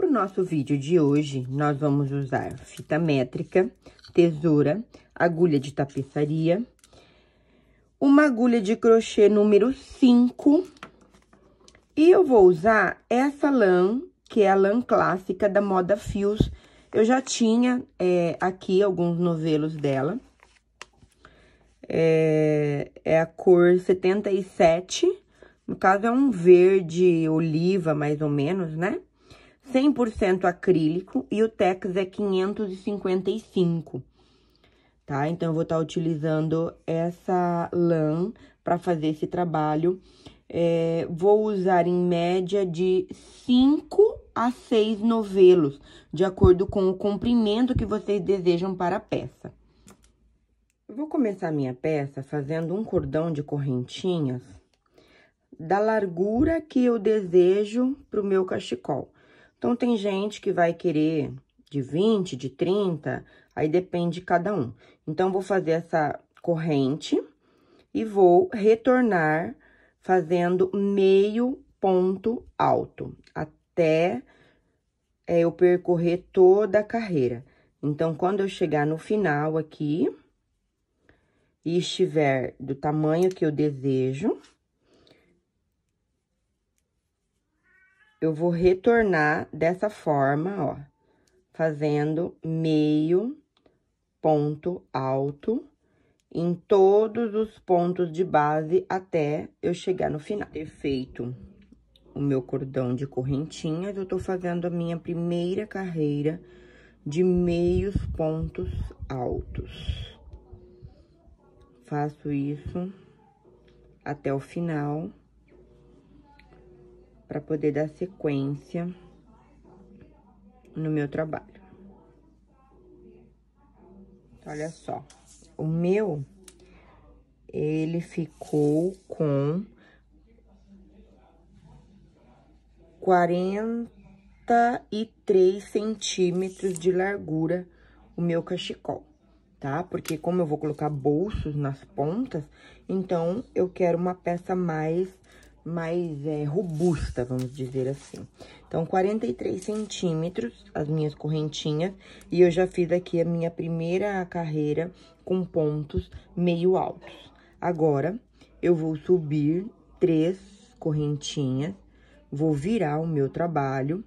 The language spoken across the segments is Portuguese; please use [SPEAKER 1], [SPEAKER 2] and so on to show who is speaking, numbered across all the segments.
[SPEAKER 1] para o nosso vídeo de hoje, nós vamos usar fita métrica, tesoura, agulha de tapeçaria, uma agulha de crochê número 5, e eu vou usar essa lã, que é a lã clássica da Moda Fios. Eu já tinha aqui alguns novelos dela. É a cor 77, no caso é um verde oliva, mais ou menos, né? 100% acrílico e o tex é 555, tá? Então, eu vou estar utilizando essa lã para fazer esse trabalho. Vou usar em média de 5 a 6 novelos, de acordo com o comprimento que vocês desejam para a peça. Eu vou começar a minha peça fazendo um cordão de correntinhas da largura que eu desejo para o meu cachecol. Então, tem gente que vai querer de 20, de 30, aí depende de cada um. Então, vou fazer essa corrente e vou retornar fazendo meio ponto alto, até eu percorrer toda a carreira. Então, quando eu chegar no final aqui e estiver do tamanho que eu desejo, eu vou retornar dessa forma, ó, fazendo meio ponto alto em todos os pontos de base até eu chegar no final. Ter feito o meu cordão de correntinhas, eu tô fazendo a minha primeira carreira de meios pontos altos. Faço isso até o final, para poder dar sequência no meu trabalho. Olha só, o meu, ele ficou com 43 centímetros de largura, o meu cachecol, tá? Porque como eu vou colocar bolsos nas pontas, então eu quero uma peça mais robusta, vamos dizer assim. Então, 43 centímetros, as minhas correntinhas, e eu já fiz aqui a minha primeira carreira com pontos meio altos. Agora, eu vou subir 3 correntinhas, vou virar o meu trabalho,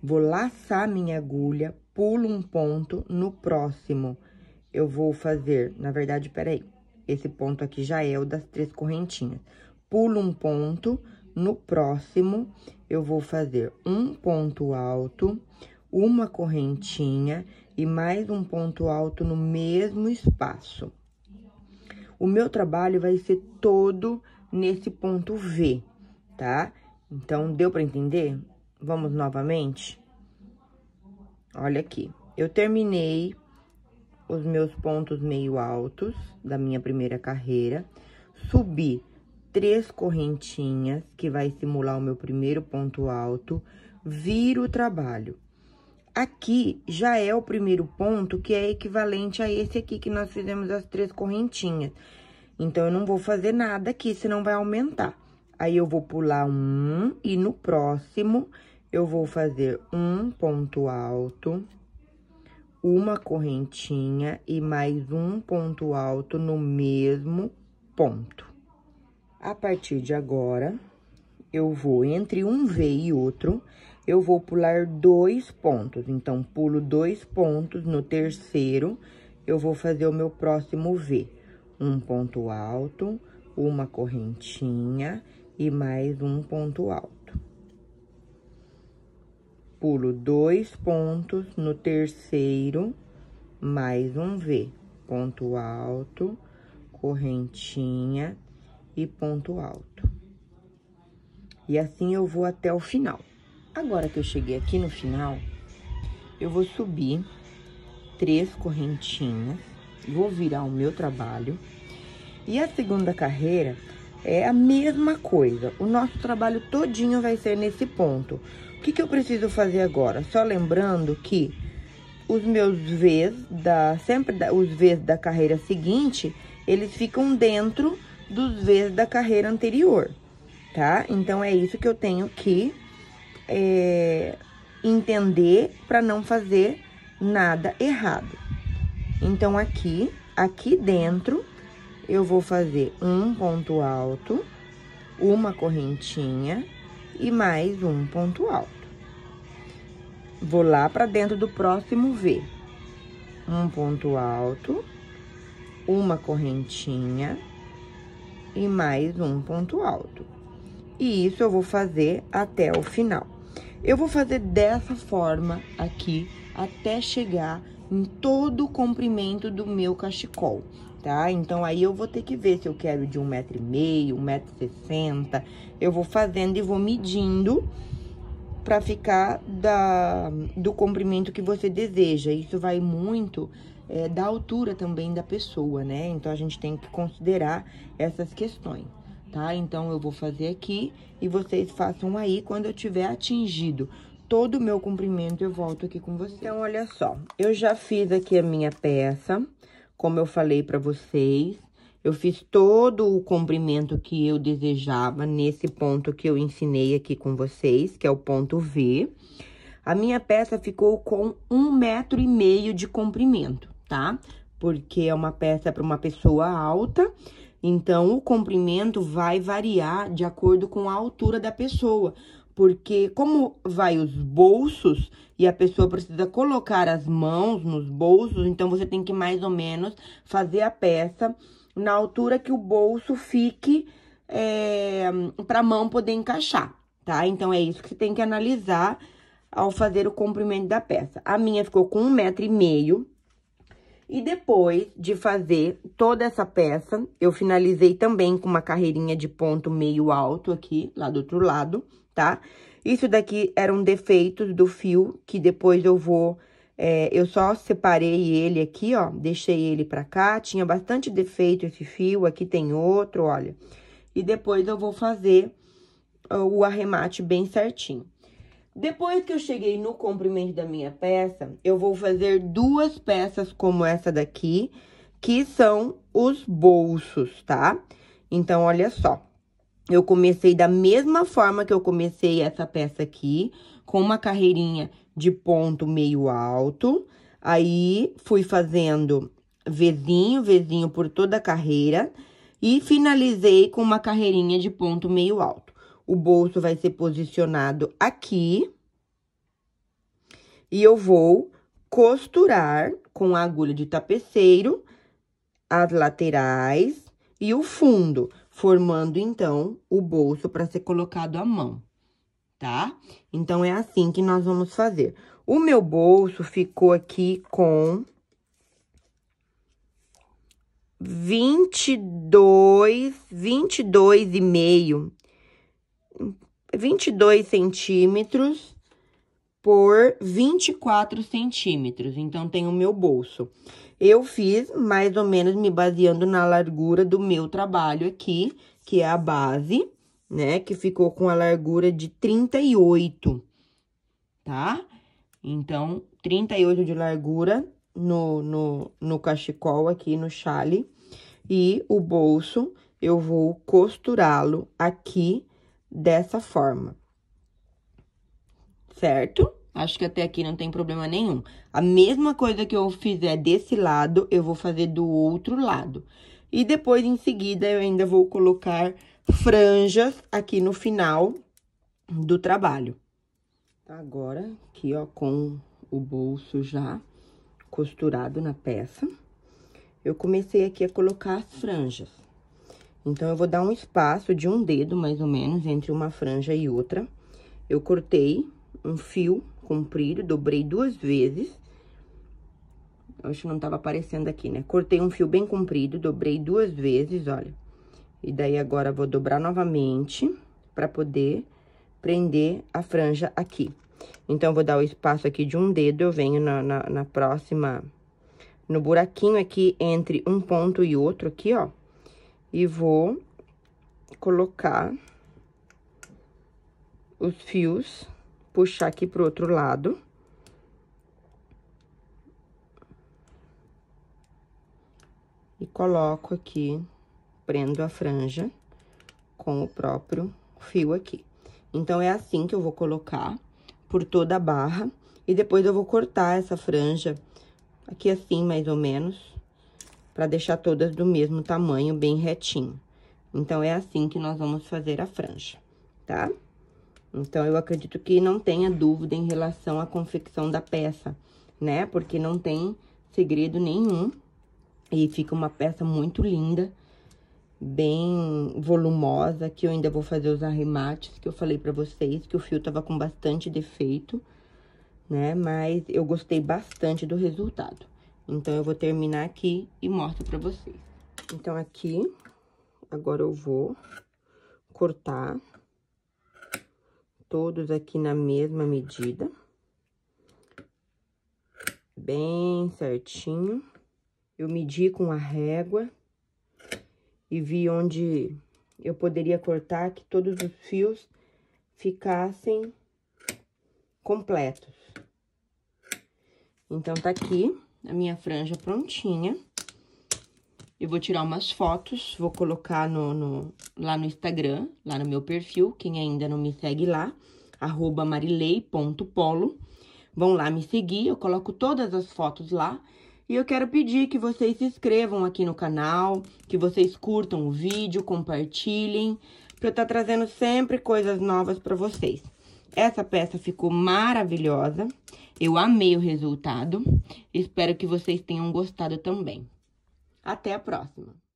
[SPEAKER 1] vou laçar minha agulha, pulo um ponto, no próximo eu vou fazer, na verdade, peraí, esse ponto aqui já é o das 3 correntinhas. Pulo um ponto, no próximo, eu vou fazer um ponto alto, uma correntinha e mais um ponto alto no mesmo espaço. O meu trabalho vai ser todo nesse ponto V, tá? Então, deu pra entender? Vamos novamente? Olha aqui, eu terminei os meus pontos meio altos da minha primeira carreira, subi 3 correntinhas, que vai simular o meu primeiro ponto alto, viro o trabalho. Aqui já é o primeiro ponto, que é equivalente a esse aqui, que nós fizemos as 3 correntinhas. Então, eu não vou fazer nada aqui, senão vai aumentar. Aí, eu vou pular um, e no próximo, eu vou fazer um ponto alto, uma correntinha e mais um ponto alto no mesmo ponto. A partir de agora, eu vou, entre um V e outro, eu vou pular 2 pontos. Então, pulo 2 pontos, no terceiro, eu vou fazer o meu próximo V. Um ponto alto, uma correntinha e mais um ponto alto. Pulo 2 pontos, no terceiro, mais um V. Ponto alto, correntinha e ponto alto. E assim eu vou até o final. Agora que eu cheguei aqui no final, eu vou subir 3 correntinhas, vou virar o meu trabalho. E a segunda carreira é a mesma coisa. O nosso trabalho todinho vai ser nesse ponto. O que eu preciso fazer agora? Só lembrando que os meus Vs, os Vs da carreira seguinte, eles ficam dentro dos Vs da carreira anterior, tá? Então, é isso que eu tenho que entender para não fazer nada errado. Então, aqui dentro, eu vou fazer um ponto alto, uma correntinha e mais um ponto alto. Vou lá para dentro do próximo V. Um ponto alto, uma correntinha e mais um ponto alto. E isso eu vou fazer até o final. Eu vou fazer dessa forma aqui até chegar em todo o comprimento do meu cachecol, tá? Então, aí eu vou ter que ver se eu quero de 1,5 m, 1,60 m. Eu vou fazendo e vou medindo pra ficar do comprimento que você deseja. Isso vai muito da altura também da pessoa, né? Então, a gente tem que considerar essas questões, tá? Então, eu vou fazer aqui e vocês façam aí. Quando eu tiver atingido todo o meu comprimento, eu volto aqui com vocês. Então, olha só, eu já fiz aqui a minha peça, como eu falei pra vocês. Eu fiz todo o comprimento que eu desejava nesse ponto que eu ensinei aqui com vocês, que é o ponto V. A minha peça ficou com 1,5 m de comprimento, tá? Porque é uma peça para uma pessoa alta, então o comprimento vai variar de acordo com a altura da pessoa. Porque como vai os bolsos e a pessoa precisa colocar as mãos nos bolsos, então você tem que mais ou menos fazer a peça na altura que o bolso fique para a mão poder encaixar, tá? Então, é isso que você tem que analisar ao fazer o comprimento da peça. A minha ficou com 1,5 m. E depois de fazer toda essa peça, eu finalizei também com uma carreirinha de ponto meio alto aqui, lá do outro lado, tá? Isso daqui eram defeitos do fio, que depois eu vou... eu só separei ele aqui, ó, deixei ele pra cá, tinha bastante defeito esse fio, aqui tem outro, olha. E depois eu vou fazer o arremate bem certinho. Depois que eu cheguei no comprimento da minha peça, eu vou fazer 2 peças como essa daqui, que são os bolsos, tá? Então, olha só, eu comecei da mesma forma que eu comecei essa peça aqui, com uma carreirinha de ponto meio alto, aí fui fazendo Vzinho por toda a carreira e finalizei com uma carreirinha de ponto meio alto. O bolso vai ser posicionado aqui e eu vou costurar com a agulha de tapeceiro as laterais e o fundo, formando, então, o bolso para ser colocado à mão, tá? Então, é assim que nós vamos fazer. O meu bolso ficou aqui com 22 centímetros por 24 centímetros. Então, tem o meu bolso. Eu fiz mais ou menos me baseando na largura do meu trabalho aqui, que é a base, né? Que ficou com a largura de 38, tá? Então, 38 de largura no cachecol aqui, no chale. E o bolso, eu vou costurá-lo aqui dessa forma. Certo? Acho que até aqui não tem problema nenhum. A mesma coisa que eu fizer desse lado, eu vou fazer do outro lado. E depois, em seguida, eu ainda vou colocar franjas aqui no final do trabalho. Agora, aqui, ó, com o bolso já costurado na peça, eu comecei aqui a colocar as franjas. Então, eu vou dar um espaço de um dedo, mais ou menos, entre uma franja e outra. Eu cortei um fio comprido, dobrei 2 vezes. Acho que não tava aparecendo aqui, né? Cortei um fio bem comprido, dobrei 2 vezes, olha. E daí, agora, vou dobrar novamente pra poder prender a franja aqui. Então, vou dar o espaço aqui de um dedo, eu venho na próxima, no buraquinho aqui entre um ponto e outro aqui, ó. E vou colocar os fios, puxar aqui pro outro lado. E coloco aqui, prendo a franja com o próprio fio aqui. Então, é assim que eu vou colocar, por toda a barra. E depois eu vou cortar essa franja aqui assim, mais ou menos, pra deixar todas do mesmo tamanho, bem retinho. Então, é assim que nós vamos fazer a franja, tá? Então, eu acredito que não tenha dúvida em relação à confecção da peça, né? Porque não tem segredo nenhum. E fica uma peça muito linda, bem volumosa, que eu ainda vou fazer os arremates, que eu falei pra vocês, que o fio tava com bastante defeito, né? Mas eu gostei bastante do resultado. Então, eu vou terminar aqui e mostro pra vocês. Então, aqui, agora eu vou cortar todos aqui na mesma medida. Bem certinho. Eu medi com a régua e vi onde eu poderia cortar que todos os fios ficassem completos. Então, tá aqui a minha franja prontinha. Eu vou tirar umas fotos, vou colocar lá no Instagram, lá no meu perfil, quem ainda não me segue lá, @marilei.polo. Vão lá me seguir, eu coloco todas as fotos lá. E eu quero pedir que vocês se inscrevam aqui no canal, que vocês curtam o vídeo, compartilhem, pra eu estar trazendo sempre coisas novas pra vocês. Essa peça ficou maravilhosa, eu amei o resultado, espero que vocês tenham gostado também. Até a próxima!